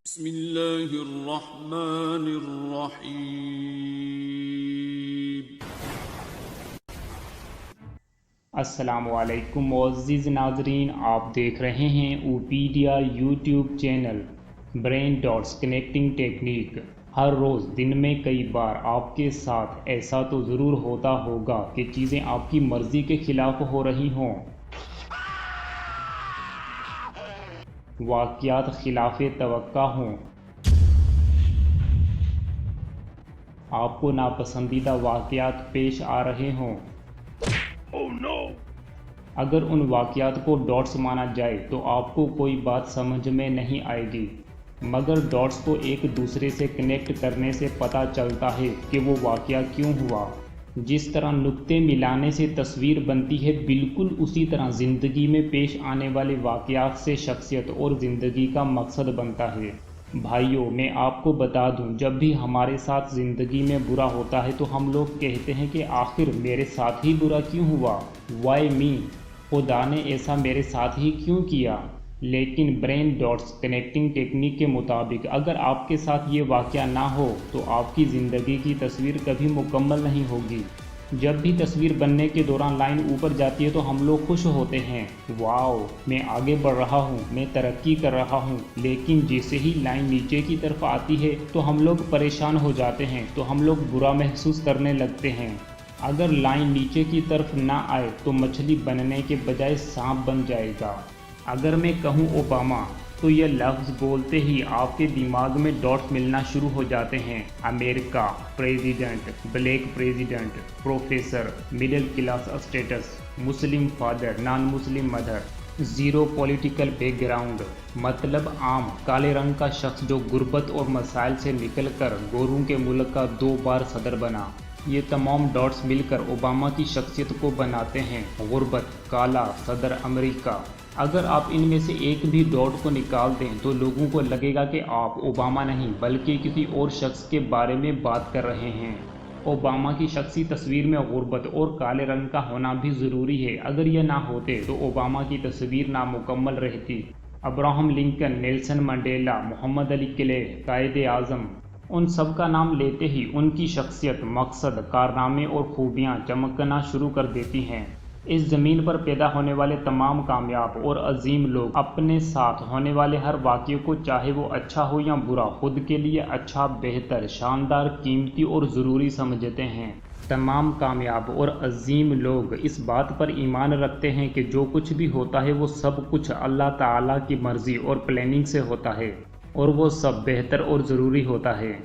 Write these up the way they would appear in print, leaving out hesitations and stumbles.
بسم اللہ الرحمن الرحیم۔ السلام علیکم معزز ناظرین، آپ دیکھ رہے ہیں اوپیڈیا YouTube channel brain dots connecting technique. ہر روز دن میں کئی بار آپ کے ساتھ ایسا تو ضرور ہوتا ہوگا کہ چیزیں آپ کی مرضی کے خلاف ہو رہی ہوں، واقعات خلاف توقع ہوں، آپ کو ناپسندیدہ واقعات پیش آ رہے ہوں۔ اگر ان واقعات کو ڈاٹس مانا جائے تو آپ کو کوئی بات سمجھ میں نہیں آئے گی، مگر ڈاٹس کو ایک دوسرے سے کنیکٹ کرنے سے پتہ چلتا ہے کہ وہ واقعہ کیوں ہوا۔ جس طرح نقطے ملانے سے تصویر بنتی ہے، بالکل اسی طرح زندگی میں پیش آنے والے واقعات سے شخصیت اور زندگی کا مقصد بنتا ہے۔ بھائیوں، میں آپ کو بتا دوں، جب بھی ہمارے ساتھ زندگی میں برا ہوتا ہے تو ہم لوگ کہتے ہیں کہ آخر میرے ساتھ ہی برا کیوں ہوا، وائی می، خدا نے ایسا میرے ساتھ ہی کیوں کیا۔ لیکن برین ڈاٹس کنیکٹنگ ٹیکنیک کے مطابق اگر آپ کے ساتھ یہ واقعہ نہ ہو تو آپ کی زندگی کی تصویر کبھی مکمل نہیں ہوگی۔ جب بھی تصویر بننے کے دوران لائن اوپر جاتی ہے تو ہم لوگ خوش ہوتے ہیں، واو، میں آگے بڑھ رہا ہوں، میں ترقی کر رہا ہوں۔ لیکن جیسے ہی لائن نیچے کی طرف آتی ہے تو ہم لوگ پریشان ہو جاتے ہیں، تو ہم لوگ برا محسوس کرنے لگتے ہیں۔ اگر لائن نیچے کی طرف نہ آئے تو مچھلی بننے کے بجائے سانپ بن جائے گا۔ اگر میں کہوں اوباما تو یہ لفظ بولتے ہی آپ کے دماغ میں ڈاٹس ملنا شروع ہو جاتے ہیں۔ امریکہ، president, black president, professor, middle class status, مسلم فادر، نان مسلم mother, zero political background, مطلب عام کالے رنگ کا شخص جو غربت اور مسائل سے نکل کر گوروں کے ملک کا 2 بار صدر بنا۔ یہ تمام ڈاٹس مل کر اوباما کی شخصیت کو بناتے ہیں۔ غربت، کالا، صدر امریکہ۔ اگر آپ ان میں سے ایک بھی ڈاٹ کو نکال دیں تو لوگوں کو لگے گا کہ آپ اوباما نہیں بلکہ کسی اور شخص کے بارے میں بات کر رہے ہیں۔ اوباما کی شخصی تصویر میں غربت اور کالے رنگ کا ہونا بھی ضروری ہے۔ اگر یہ نہ ہوتے تو اوباما کی تصویر نامکمل رہتی۔ ابراہم لنکن، نیلسن منڈیلا، محمد علی کلیہ، قائد اعظم، ان سب کا نام لیتے ہی ان کی شخصیت، مقصد، کارنامے اور خوبیاں چمکنا شروع کر دیتی ہیں۔ اس زمین پر پیدا ہونے والے تمام کامیاب اور عظیم لوگ اپنے ساتھ ہونے والے ہر واقعے کو، چاہے وہ اچھا ہو یا برا، خود کے لیے اچھا، بہتر، شاندار، قیمتی اور ضروری سمجھتے ہیں۔ تمام کامیاب اور عظیم لوگ اس بات پر ایمان رکھتے ہیں کہ جو کچھ بھی ہوتا ہے وہ سب کچھ اللہ تعالیٰ کی مرضی اور پلاننگ سے ہوتا ہے، اور وہ سب بہتر اور ضروری ہوتا ہے۔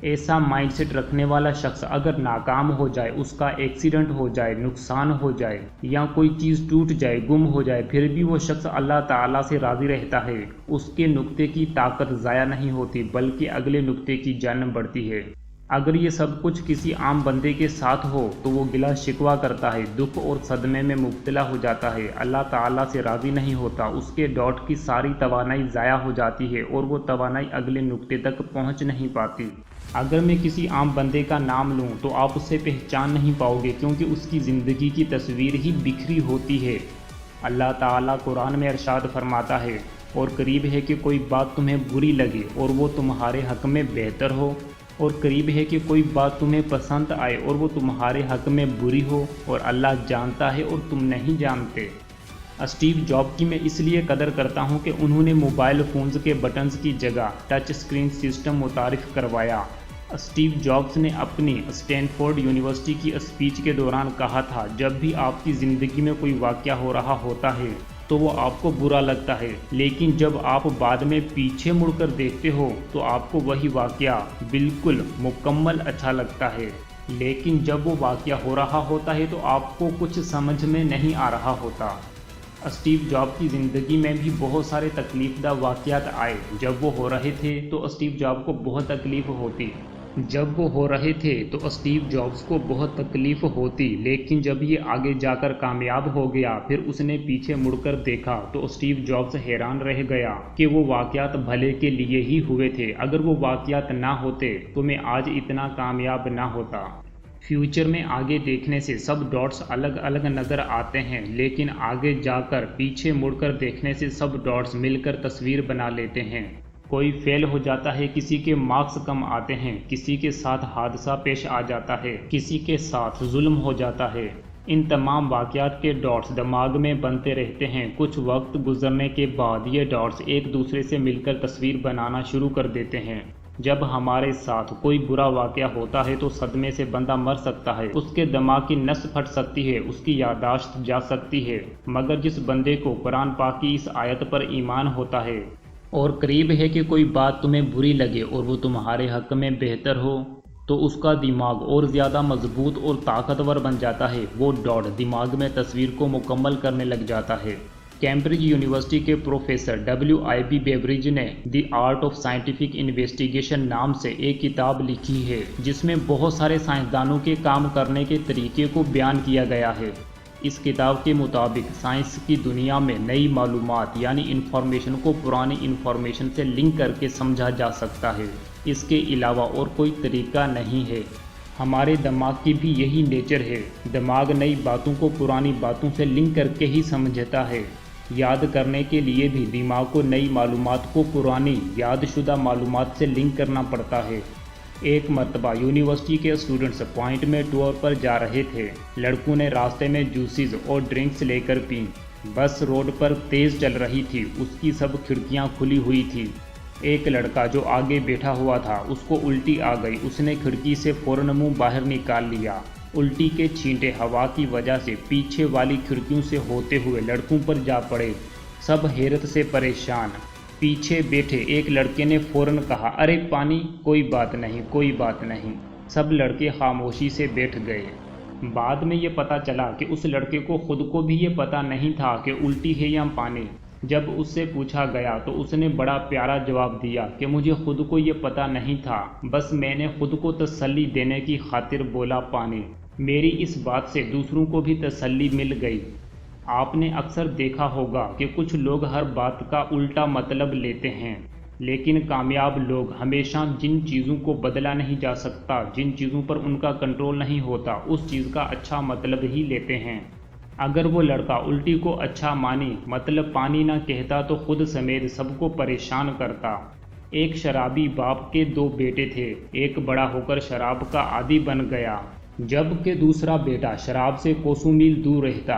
ایسا مائنڈ سیٹ رکھنے والا شخص اگر ناکام ہو جائے، اس کا ایکسیڈنٹ ہو جائے، نقصان ہو جائے یا کوئی چیز ٹوٹ جائے، گم ہو جائے، پھر بھی وہ شخص اللہ تعالیٰ سے راضی رہتا ہے۔ اس کے نقطے کی طاقت ضائع نہیں ہوتی بلکہ اگلے نقطے کی جان بڑھتی ہے۔ اگر یہ سب کچھ کسی عام بندے کے ساتھ ہو تو وہ گلہ شکوہ کرتا ہے، دکھ اور صدمے میں مبتلا ہو جاتا ہے، اللہ تعالیٰ سے راضی نہیں ہوتا، اس کے ڈاٹ کی ساری توانائی ضائع ہو جاتی ہے اور وہ توانائی اگلے نقطے تک پہنچ نہیں پاتی۔ اگر میں کسی عام بندے کا نام لوں تو آپ اسے پہچان نہیں پاؤ گے، کیونکہ اس کی زندگی کی تصویر ہی بکھری ہوتی ہے۔ اللہ تعالیٰ قرآن میں ارشاد فرماتا ہے، اور قریب ہے کہ کوئی بات تمہیں بری لگے اور وہ تمہارے حق میں بہتر ہو، اور قریب ہے کہ کوئی بات تمہیں پسند آئے اور وہ تمہارے حق میں بری ہو، اور اللہ جانتا ہے اور تم نہیں جانتے۔ اسٹیو جاب کی میں اس لیے قدر کرتا ہوں کہ انہوں نے موبائل فونز کے بٹنز کی جگہ ٹچ اسکرین سسٹم متعارف کروایا۔ اسٹیو جابز نے اپنی اسٹینفورڈ یونیورسٹی کی اسپیچ کے دوران کہا تھا، جب بھی آپ کی زندگی میں کوئی واقعہ ہو رہا ہوتا ہے تو وہ آپ کو برا لگتا ہے، لیکن جب آپ بعد میں پیچھے مڑ کر دیکھتے ہو تو آپ کو وہی واقعہ بالکل مکمل اچھا لگتا ہے۔ لیکن جب وہ واقعہ ہو رہا ہوتا ہے تو آپ کو کچھ سمجھ میں نہیں آ رہا ہوتا۔ اسٹیو جاب کی زندگی میں بھی بہت سارے تکلیف دہ واقعات آئے۔ جب وہ ہو رہے تھے تو اسٹیو جاب کو بہت تکلیف ہوتی، لیکن جب یہ آگے جا کر کامیاب ہو گیا، پھر اس نے پیچھے مڑ کر دیکھا تو اسٹیو جابز حیران رہ گیا کہ وہ واقعات بھلے کے لیے ہی ہوئے تھے۔ اگر وہ واقعات نہ ہوتے تو میں آج اتنا کامیاب نہ ہوتا۔ فیوچر میں آگے دیکھنے سے سب ڈاٹس الگ الگ نظر آتے ہیں، لیکن آگے جا کر پیچھے مڑ کر دیکھنے سے سب ڈاٹس مل کر تصویر بنا لیتے ہیں۔ کوئی فیل ہو جاتا ہے، کسی کے مارکس کم آتے ہیں، کسی کے ساتھ حادثہ پیش آ جاتا ہے، کسی کے ساتھ ظلم ہو جاتا ہے۔ ان تمام واقعات کے ڈاٹس دماغ میں بنتے رہتے ہیں۔ کچھ وقت گزرنے کے بعد یہ ڈاٹس ایک دوسرے سے مل کر تصویر بنانا شروع کر دیتے ہیں۔ جب ہمارے ساتھ کوئی برا واقعہ ہوتا ہے تو صدمے سے بندہ مر سکتا ہے، اس کے دماغ کی نس پھٹ سکتی ہے، اس کی یادداشت جا سکتی ہے، مگر جس بندے کو قرآن پاک کی اس آیت پر ایمان ہوتا ہے اور قریب ہے کہ کوئی بات تمہیں بری لگے اور وہ تمہارے حق میں بہتر ہو، تو اس کا دماغ اور زیادہ مضبوط اور طاقتور بن جاتا ہے۔ وہ ڈاٹ دماغ میں تصویر کو مکمل کرنے لگ جاتا ہے۔ کیمبرج یونیورسٹی کے پروفیسر WIB بیبرج نے the art of scientific investigation نام سے ایک کتاب لکھی ہے جس میں بہت سارے سائنسدانوں کے کام کرنے کے طریقے کو بیان کیا گیا ہے۔ اس کتاب کے مطابق سائنس کی دنیا میں نئی معلومات یعنی انفارمیشن کو پرانی انفارمیشن سے لنک کر کے سمجھا جا سکتا ہے، اس کے علاوہ اور کوئی طریقہ نہیں ہے۔ ہمارے دماغ کی بھی یہی نیچر ہے، دماغ نئی باتوں کو پرانی باتوں سے لنک کر کے ہی سمجھتا ہے۔ یاد کرنے کے لیے بھی دماغ کو نئی معلومات کو پرانی یاد شدہ معلومات سے لنک کرنا پڑتا ہے۔ ایک مرتبہ یونیورسٹی کے اسٹوڈنٹس پوائنٹ میں ٹور پر جا رہے تھے۔ لڑکوں نے راستے میں جوسز اور ڈرنکس لے کر پیں۔ بس روڈ پر تیز چل رہی تھی، اس کی سب کھڑکیاں کھلی ہوئی تھی۔ ایک لڑکا جو آگے بیٹھا ہوا تھا اس کو الٹی آ گئی، اس نے کھڑکی سے فوراً منہ باہر نکال لیا۔ الٹی کے چھینٹے ہوا کی وجہ سے پیچھے والی کھڑکیوں سے ہوتے ہوئے لڑکوں پر جا پڑے۔ سب حیرت سے پریشان۔ پیچھے بیٹھے ایک لڑکے نے فوراً کہا، ارے پانی، کوئی بات نہیں، کوئی بات نہیں۔ سب لڑکے خاموشی سے بیٹھ گئے۔ بعد میں یہ پتہ چلا کہ اس لڑکے کو خود کو بھی یہ پتہ نہیں تھا کہ الٹی ہے یا پانی۔ جب اس سے پوچھا گیا تو اس نے بڑا پیارا جواب دیا کہ مجھے خود کو یہ پتہ نہیں تھا، بس میں نے خود کو تسلی دینے کی خاطر بولا پانی۔ میری اس بات سے دوسروں کو بھی تسلی مل گئی۔ آپ نے اکثر دیکھا ہوگا کہ کچھ لوگ ہر بات کا الٹا مطلب لیتے ہیں، لیکن کامیاب لوگ ہمیشہ جن چیزوں کو بدلا نہیں جا سکتا، جن چیزوں پر ان کا کنٹرول نہیں ہوتا، اس چیز کا اچھا مطلب ہی لیتے ہیں۔ اگر وہ لڑکا الٹی کو اچھا مانی مطلب پانی نہ کہتا تو خود سمیت سب کو پریشان کرتا۔ ایک شرابی باپ کے 2 بیٹے تھے، ایک بڑا ہو کر شراب کا عادی بن گیا، جبکہ دوسرا بیٹا شراب سے کوسوں میل دور رہتا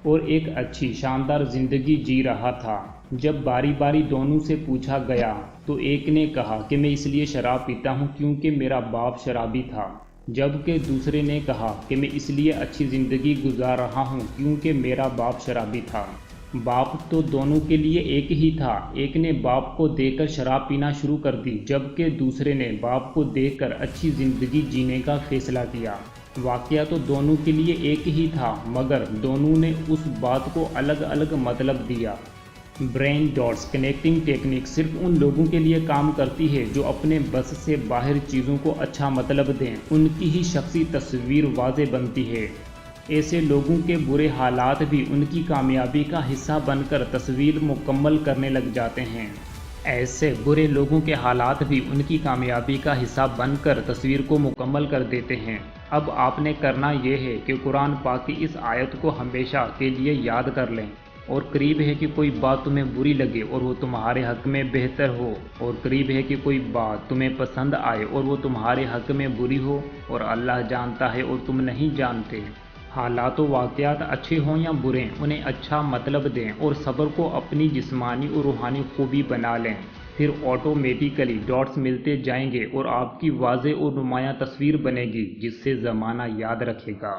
اور ایک اچھی شاندار زندگی جی رہا تھا۔ جب باری باری دونوں سے پوچھا گیا تو ایک نے کہا کہ میں اس لیے شراب پیتا ہوں کیونکہ میرا باپ شرابی تھا، جبکہ دوسرے نے کہا کہ میں اس لیے اچھی زندگی گزار رہا ہوں کیونکہ میرا باپ شرابی تھا۔ باپ تو دونوں کے لیے ایک ہی تھا، ایک نے باپ کو دیکھ کر شراب پینا شروع کر دی، جبکہ دوسرے نے باپ کو دیکھ کر اچھی زندگی جینے کا فیصلہ کیا۔ واقعہ تو دونوں کے لیے ایک ہی تھا، مگر دونوں نے اس بات کو الگ الگ مطلب دیا۔ برین ڈاٹس کنیکٹنگ ٹیکنیک صرف ان لوگوں کے لیے کام کرتی ہے جو اپنے بس سے باہر چیزوں کو اچھا مطلب دیں، ان کی ہی شخصی تصویر واضح بنتی ہے۔ ایسے لوگوں کے برے حالات بھی ان کی کامیابی کا حصہ بن کر تصویر مکمل کرنے لگ جاتے ہیں۔ ایسے برے لوگوں کے حالات بھی ان کی کامیابی کا حصہ بن کر تصویر کو مکمل کر دیتے ہیں۔ اب آپ نے کرنا یہ ہے کہ قرآن پاک کی اس آیت کو ہمیشہ کے لیے یاد کر لیں، اور قریب ہے کہ کوئی بات تمہیں بری لگے اور وہ تمہارے حق میں بہتر ہو، اور قریب ہے کہ کوئی بات تمہیں پسند آئے اور وہ تمہارے حق میں بری ہو، اور اللہ جانتا ہے اور تم نہیں جانتے۔ حالات و واقعات اچھے ہوں یا برے، انہیں اچھا مطلب دیں اور صبر کو اپنی جسمانی اور روحانی خوبی بنا لیں، پھر آٹومیٹیکلی ڈاٹس ملتے جائیں گے اور آپ کی واضح اور نمایاں تصویر بنے گی جس سے زمانہ یاد رکھے گا۔